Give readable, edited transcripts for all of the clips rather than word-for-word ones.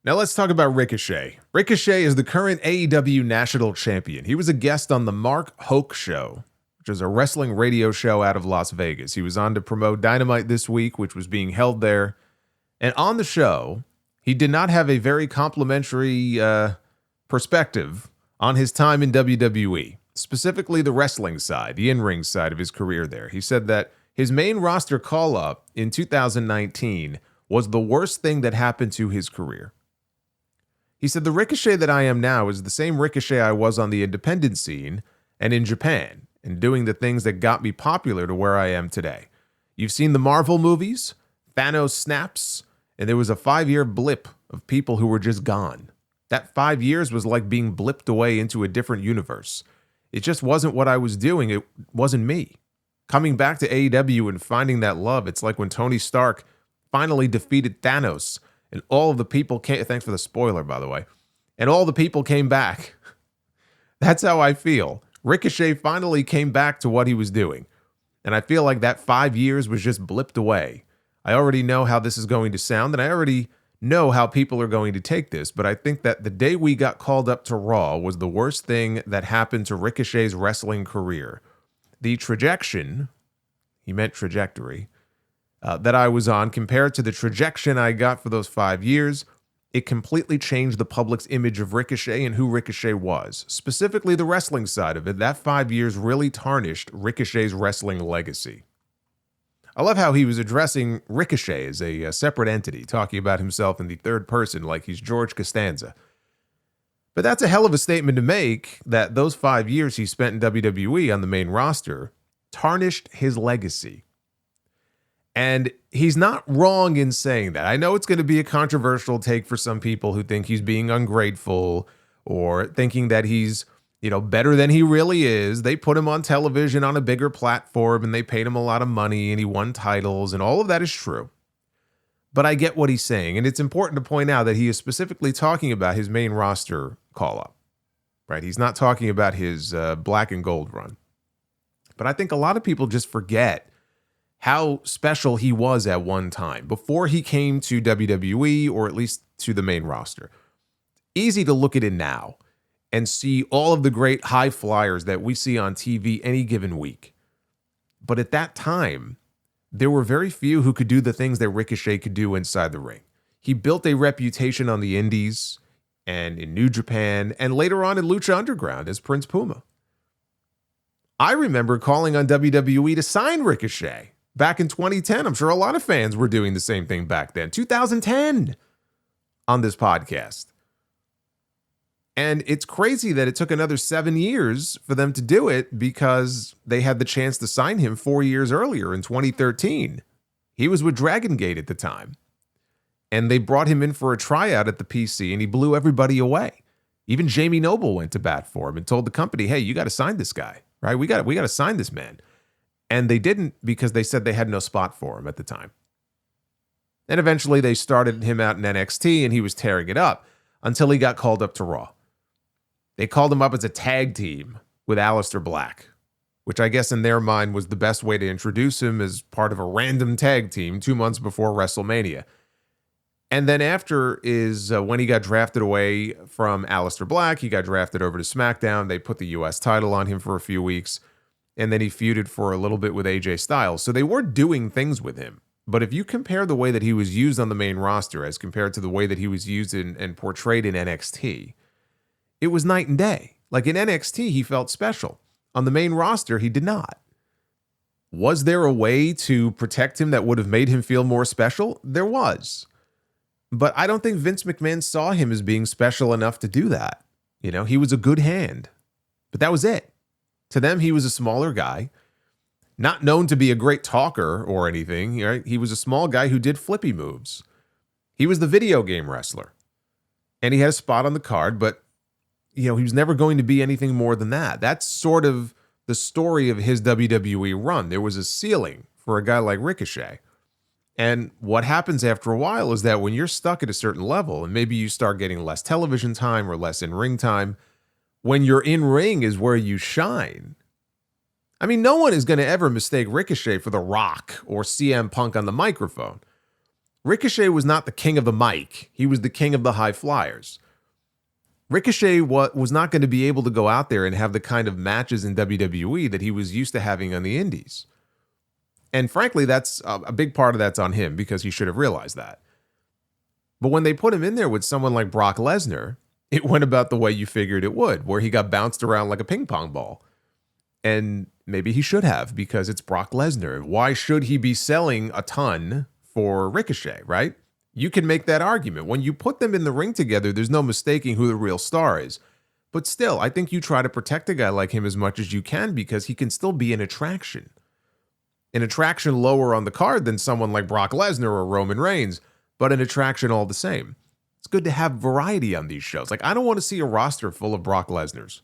Now let's talk about Ricochet. Ricochet is the current AEW National Champion. He was a guest on the Mark Hoke Show, which is a wrestling radio show out of Las Vegas. He was on to promote Dynamite this week, which was being held there. And on the show, he did not have a very complimentary perspective on his time in WWE, specifically the wrestling side, the in-ring side of his career there. He said that his main roster call-up in 2019 was the worst thing that happened to his career. He said, the Ricochet that I am now is the same Ricochet I was on the independent scene and in Japan, and doing the things that got me popular to where I am today. You've seen the Marvel movies, Thanos snaps, and there was a 5-year blip of people who were just gone. That 5 years was like being blipped away into a different universe. It just wasn't what I was doing. It wasn't me. Coming back to AEW and finding that love, it's like when Tony Stark finally defeated Thanos, and all of the people came, thanks for the spoiler, by the way, and all the people came back. That's how I feel. Ricochet finally came back to what he was doing. And I feel like that 5 years was just blipped away. I already know how this is going to sound, and I already know how people are going to take this, but I think that the day we got called up to Raw was the worst thing that happened to Ricochet's wrestling career. The trajectory, he meant trajectory, that I was on compared to the trajectory I got for those 5 years, it completely changed the public's image of Ricochet and who Ricochet was. Specifically the wrestling side of it, that 5 years really tarnished Ricochet's wrestling legacy. I love how he was addressing Ricochet as a separate entity, talking about himself in the third person like he's George Costanza. But that's a hell of a statement to make, that those 5 years he spent in WWE on the main roster tarnished his legacy. And he's not wrong in saying that. I know it's going to be a controversial take for some people who think he's being ungrateful or thinking that he's, better than he really is. They put him on television on a bigger platform and they paid him a lot of money and he won titles, and all of that is true. But I get what he's saying. And it's important to point out that he is specifically talking about his main roster call-up, right? He's not talking about his black and gold run. But I think a lot of people just forget how special he was at one time before he came to WWE, or at least to the main roster. Easy to look at it now and see all of the great high flyers that we see on TV any given week. But at that time, there were very few who could do the things that Ricochet could do inside the ring. He built a reputation on the indies and in New Japan and later on in Lucha Underground as Prince Puma. I remember calling on WWE to sign Ricochet back in 2010. I'm sure a lot of fans were doing the same thing back then. 2010 on this podcast. And it's crazy that it took another 7 years for them to do it, because they had the chance to sign him 4 years earlier in 2013. He was with Dragon Gate at the time. And they brought him in for a tryout at the PC and he blew everybody away. Even Jamie Noble went to bat for him and told the company, hey, you got to sign this guy, right? We got to sign this man. And they didn't, because they said they had no spot for him at the time. And eventually they started him out in NXT and he was tearing it up until he got called up to Raw. They called him up as a tag team with Aleister Black, which I guess in their mind was the best way to introduce him as part of a random tag team 2 months before WrestleMania. And then after is when he got drafted away from Aleister Black, he got drafted over to SmackDown. They put the US title on him for a few weeks. And then he feuded for a little bit with AJ Styles. So they were doing things with him. But if you compare the way that he was used on the main roster as compared to the way that he was used and portrayed in NXT, it was night and day. Like in NXT, he felt special. On the main roster, he did not. Was there a way to protect him that would have made him feel more special? There was. But I don't think Vince McMahon saw him as being special enough to do that. He was a good hand. But that was it. To them, he was a smaller guy, not known to be a great talker or anything. Right? He was a small guy who did flippy moves. He was the video game wrestler. And he had a spot on the card, but he was never going to be anything more than that. That's sort of the story of his WWE run. There was a ceiling for a guy like Ricochet. And what happens after a while is that when you're stuck at a certain level, and maybe you start getting less television time or less in-ring time, when you're in-ring is where you shine. I mean, no one is going to ever mistake Ricochet for The Rock or CM Punk on the microphone. Ricochet was not the king of the mic. He was the king of the high flyers. Ricochet was not going to be able to go out there and have the kind of matches in WWE that he was used to having on the indies. And frankly, that's a big part of that's on him because he should have realized that. But when they put him in there with someone like Brock Lesnar, it went about the way you figured it would, where he got bounced around like a ping pong ball. And maybe he should have because it's Brock Lesnar. Why should he be selling a ton for Ricochet, right? You can make that argument. When you put them in the ring together, there's no mistaking who the real star is. But still, I think you try to protect a guy like him as much as you can because he can still be an attraction. An attraction lower on the card than someone like Brock Lesnar or Roman Reigns, but an attraction all the same. It's good to have variety on these shows. Like, I don't want to see a roster full of Brock Lesnars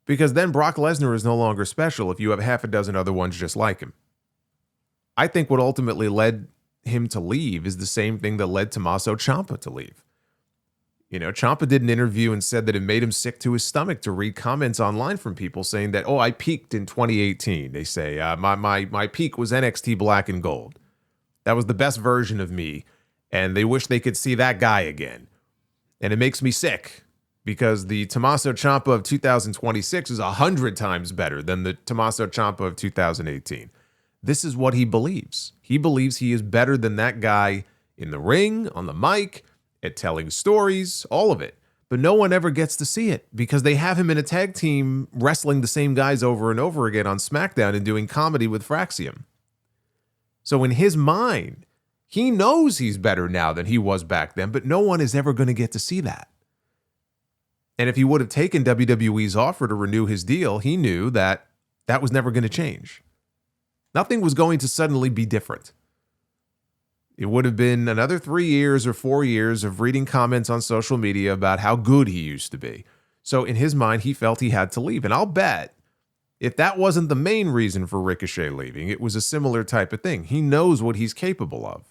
because then Brock Lesnar is no longer special if you have half a dozen other ones just like him. I think what ultimately led him to leave is the same thing that led Tommaso Ciampa to leave. You know, Ciampa did an interview and said that it made him sick to his stomach to read comments online from people saying that, oh, I peaked in 2018. They say, my peak was NXT Black and Gold. That was the best version of me, and they wish they could see that guy again. And it makes me sick because the Tommaso Ciampa of 2026 is 100 times better than the Tommaso Ciampa of 2018. This is what he believes. He believes he is better than that guy in the ring, on the mic, at telling stories, all of it. But no one ever gets to see it because they have him in a tag team wrestling the same guys over and over again on SmackDown and doing comedy with Fraxium. So in his mind, he knows he's better now than he was back then, but no one is ever going to get to see that. And if he would have taken WWE's offer to renew his deal, he knew that that was never going to change. Nothing was going to suddenly be different. It would have been another 3 years or 4 years of reading comments on social media about how good he used to be. So in his mind, he felt he had to leave. And I'll bet if that wasn't the main reason for Ricochet leaving, it was a similar type of thing. He knows what he's capable of.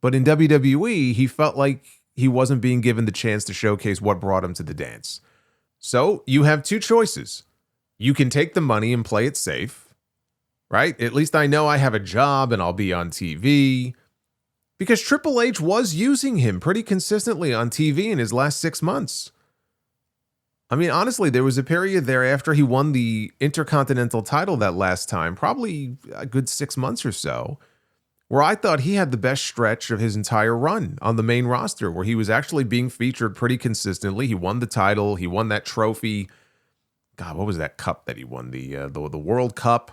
But in WWE, he felt like he wasn't being given the chance to showcase what brought him to the dance. So you have two choices. You can take the money and play it safe, right? At least I know I have a job and I'll be on TV. Because Triple H was using him pretty consistently on TV in his last 6 months. I mean, honestly, there was a period there after he won the Intercontinental title that last time, probably a good 6 months or so, where I thought he had the best stretch of his entire run on the main roster, where he was actually being featured pretty consistently. He won the title. He won that trophy. God, what was that cup that he won? The World Cup.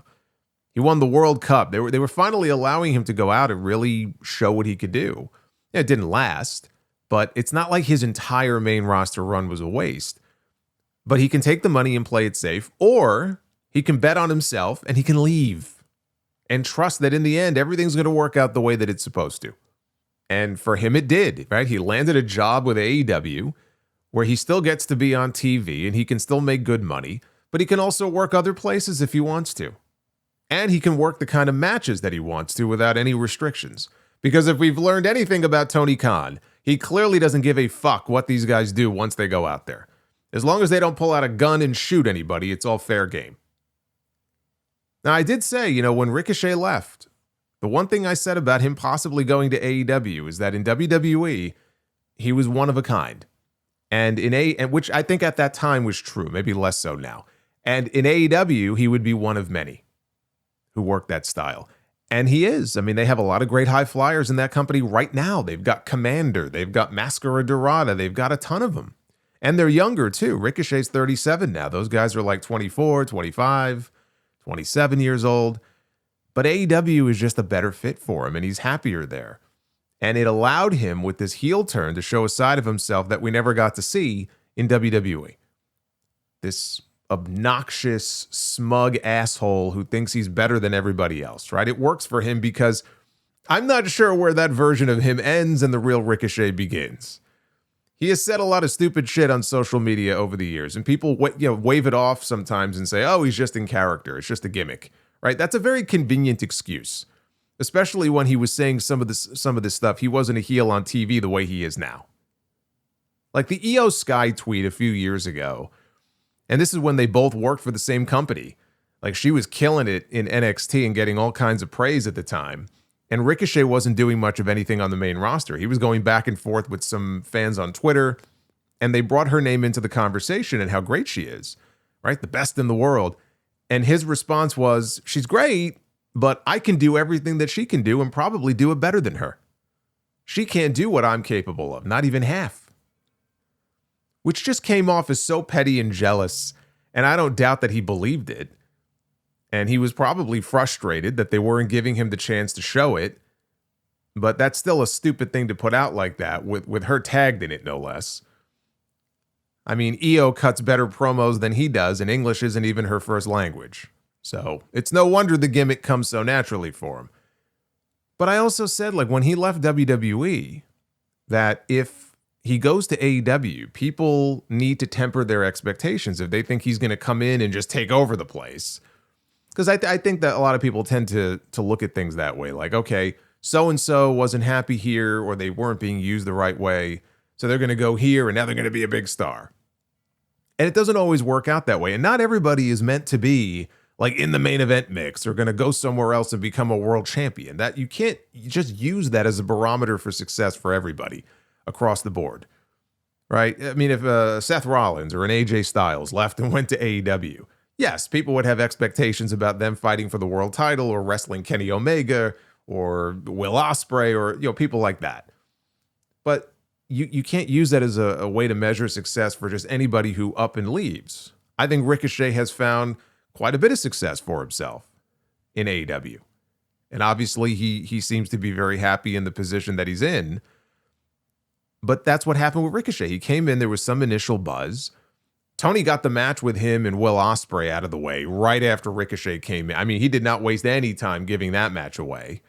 He won the World Cup. They were finally allowing him to go out and really show what he could do. It didn't last, but it's not like his entire main roster run was a waste. But he can take the money and play it safe, or he can bet on himself and he can leave and trust that in the end, everything's going to work out the way that it's supposed to. And for him, it did, right? He landed a job with AEW where he still gets to be on TV and he can still make good money, but he can also work other places if he wants to. And he can work the kind of matches that he wants to without any restrictions. Because if we've learned anything about Tony Khan, he clearly doesn't give a fuck what these guys do once they go out there. As long as they don't pull out a gun and shoot anybody, it's all fair game. Now, I did say, when Ricochet left, the one thing I said about him possibly going to AEW is that in WWE, he was one of a kind. And which I think at that time was true, maybe less so now. And in AEW, he would be one of many who work that style. And he is. I mean, they have a lot of great high flyers in that company right now. They've got Commander. They've got Mascara Dorada. They've got a ton of them. And they're younger, too. Ricochet's 37 now. Those guys are like 24, 25, 27 years old. But AEW is just a better fit for him, and he's happier there. And it allowed him, with this heel turn, to show a side of himself that we never got to see in WWE. This obnoxious, smug asshole who thinks he's better than everybody else, right? It works for him because I'm not sure where that version of him ends and the real Ricochet begins. He has said a lot of stupid shit on social media over the years, and people wave it off sometimes and say, oh, he's just in character. It's just a gimmick, right? That's a very convenient excuse, especially when he was saying some of this stuff. He wasn't a heel on TV the way he is now. Like the Io Sky tweet a few years ago. And this is when they both worked for the same company. Like she was killing it in NXT and getting all kinds of praise at the time. And Ricochet wasn't doing much of anything on the main roster. He was going back and forth with some fans on Twitter, and they brought her name into the conversation and how great she is, right? The best in the world. And his response was, she's great, but I can do everything that she can do and probably do it better than her. She can't do what I'm capable of, not even half. Which just came off as so petty and jealous, and I don't doubt that he believed it. And he was probably frustrated that they weren't giving him the chance to show it. But that's still a stupid thing to put out like that, with her tagged in it, no less. I mean, Io cuts better promos than he does, and English isn't even her first language. So it's no wonder the gimmick comes so naturally for him. But I also said, like, when he left WWE, that if he goes to AEW, people need to temper their expectations if they think he's going to come in and just take over the place. Because I think that a lot of people tend to look at things that way. Like, okay, so-and-so wasn't happy here, or they weren't being used the right way, so they're going to go here, and now they're going to be a big star. And it doesn't always work out that way. And not everybody is meant to be, like, in the main event mix or going to go somewhere else and become a world champion. That you can't just use that as a barometer for success for everybody across the board, right? I mean, if Seth Rollins or an AJ Styles left and went to AEW, yes, people would have expectations about them fighting for the world title or wrestling Kenny Omega or Will Ospreay or, people like that. But you can't use that as a way to measure success for just anybody who up and leaves. I think Ricochet has found quite a bit of success for himself in AEW. And obviously he seems to be very happy in the position that he's in. But that's what happened with Ricochet. He came in, there was some initial buzz. Tony got the match with him and Will Ospreay out of the way right after Ricochet came in. I mean, he did not waste any time giving that match away.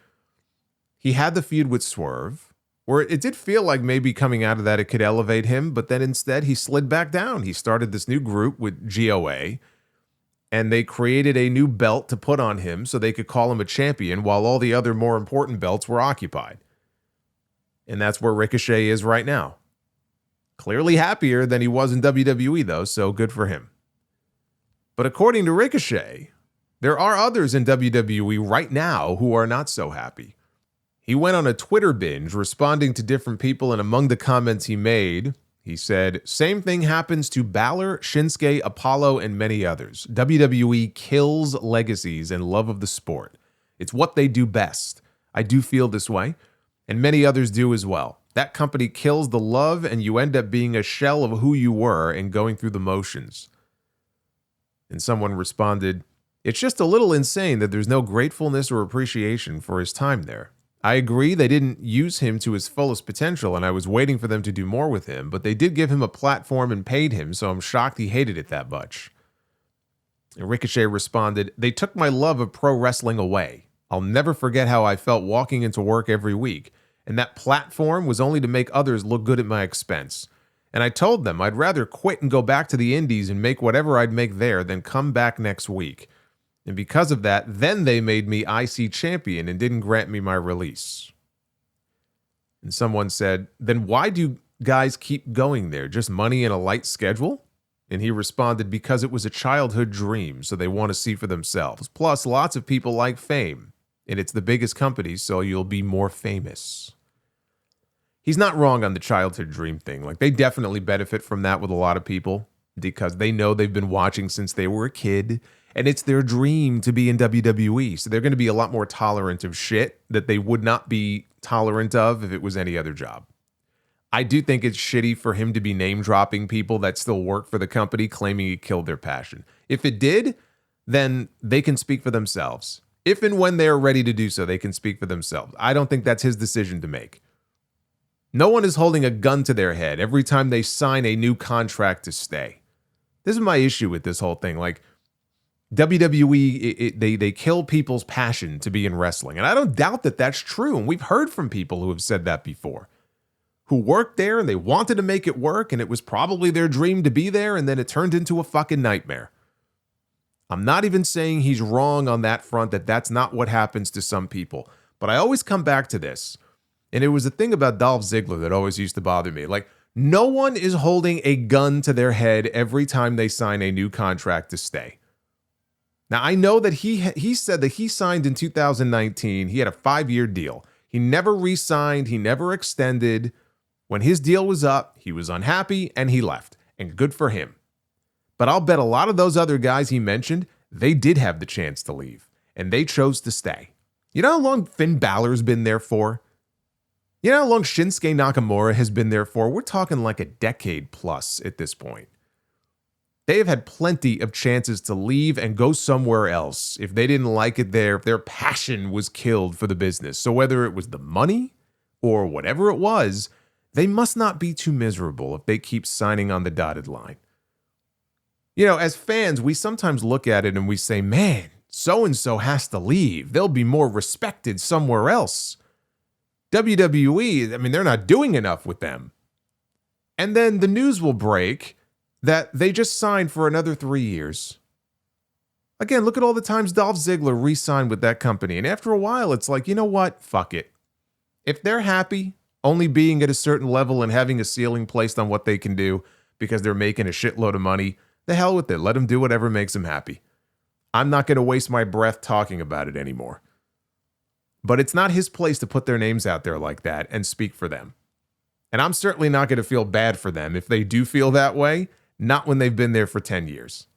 He had the feud with Swerve, where it did feel like maybe coming out of that it could elevate him, but then instead he slid back down. He started this new group with GOA, and they created a new belt to put on him so they could call him a champion while all the other more important belts were occupied. And that's where Ricochet is right now. Clearly happier than he was in WWE, though, so good for him. But according to Ricochet, there are others in WWE right now who are not so happy. He went on a Twitter binge responding to different people, and among the comments he made, he said, "Same thing happens to Balor, Shinsuke, Apollo, and many others. WWE kills legacies and love of the sport. It's what they do best. I do feel this way, and many others do as well. That company kills the love, and you end up being a shell of who you were and going through the motions." And someone responded, "It's just a little insane that there's no gratefulness or appreciation for his time there. I agree they didn't use him to his fullest potential, and I was waiting for them to do more with him, but they did give him a platform and paid him, so I'm shocked he hated it that much." And Ricochet responded, "They took my love of pro wrestling away. I'll never forget how I felt walking into work every week, and that platform was only to make others look good at my expense. And I told them I'd rather quit and go back to the indies and make whatever I'd make there than come back next week. And because of that, then they made me IC champion and didn't grant me my release." And someone said, "Then why do guys keep going there? Just money and a light schedule?" And he responded, "Because it was a childhood dream, so they want to see for themselves. Plus, lots of people like fame, and it's the biggest company, so you'll be more famous." He's not wrong on the childhood dream thing. Like, they definitely benefit from that with a lot of people because they know they've been watching since they were a kid, and it's their dream to be in WWE. So they're going to be a lot more tolerant of shit that they would not be tolerant of if it was any other job. I do think it's shitty for him to be name dropping people that still work for the company, claiming it killed their passion. If it did, then they can speak for themselves. If and when they're ready to do so, they can speak for themselves. I don't think that's his decision to make. No one is holding a gun to their head every time they sign a new contract to stay. This is my issue with this whole thing. Like, WWE, they kill people's passion to be in wrestling. And I don't doubt that that's true. And we've heard from people who have said that before, who worked there and they wanted to make it work. And it was probably their dream to be there. And then it turned into a fucking nightmare. I'm not even saying he's wrong on that front, that that's not what happens to some people. But I always come back to this. And it was a thing about Dolph Ziggler that always used to bother me. Like, no one is holding a gun to their head every time they sign a new contract to stay. Now, I know that he said that he signed in 2019. He had a 5-year deal. He never re-signed. He never extended. When his deal was up, he was unhappy and he left. And good for him. But I'll bet a lot of those other guys he mentioned, they did have the chance to leave. And they chose to stay. You know how long Finn Balor's been there for? You know how long Shinsuke Nakamura has been there for? We're talking like a decade plus at this point. They have had plenty of chances to leave and go somewhere else if they didn't like it there, if their passion was killed for the business. So whether it was the money or whatever it was, they must not be too miserable if they keep signing on the dotted line. You know, as fans, we sometimes look at it and we say, man, so-and-so has to leave. They'll be more respected somewhere else. WWE, I mean, they're not doing enough with them. And then the news will break that they just signed for another 3 years. Again, look at all the times Dolph Ziggler re-signed with that company. And after a while, it's like, you know what? Fuck it. If they're happy only being at a certain level and having a ceiling placed on what they can do because they're making a shitload of money, the hell with it. Let them do whatever makes them happy. I'm not going to waste my breath talking about it anymore. But it's not his place to put their names out there like that and speak for them. And I'm certainly not going to feel bad for them if they do feel that way, not when they've been there for 10 years.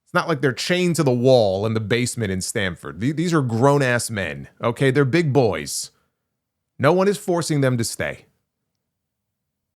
It's not like they're chained to the wall in the basement in Stamford. These are grown-ass men, okay? They're big boys. No one is forcing them to stay.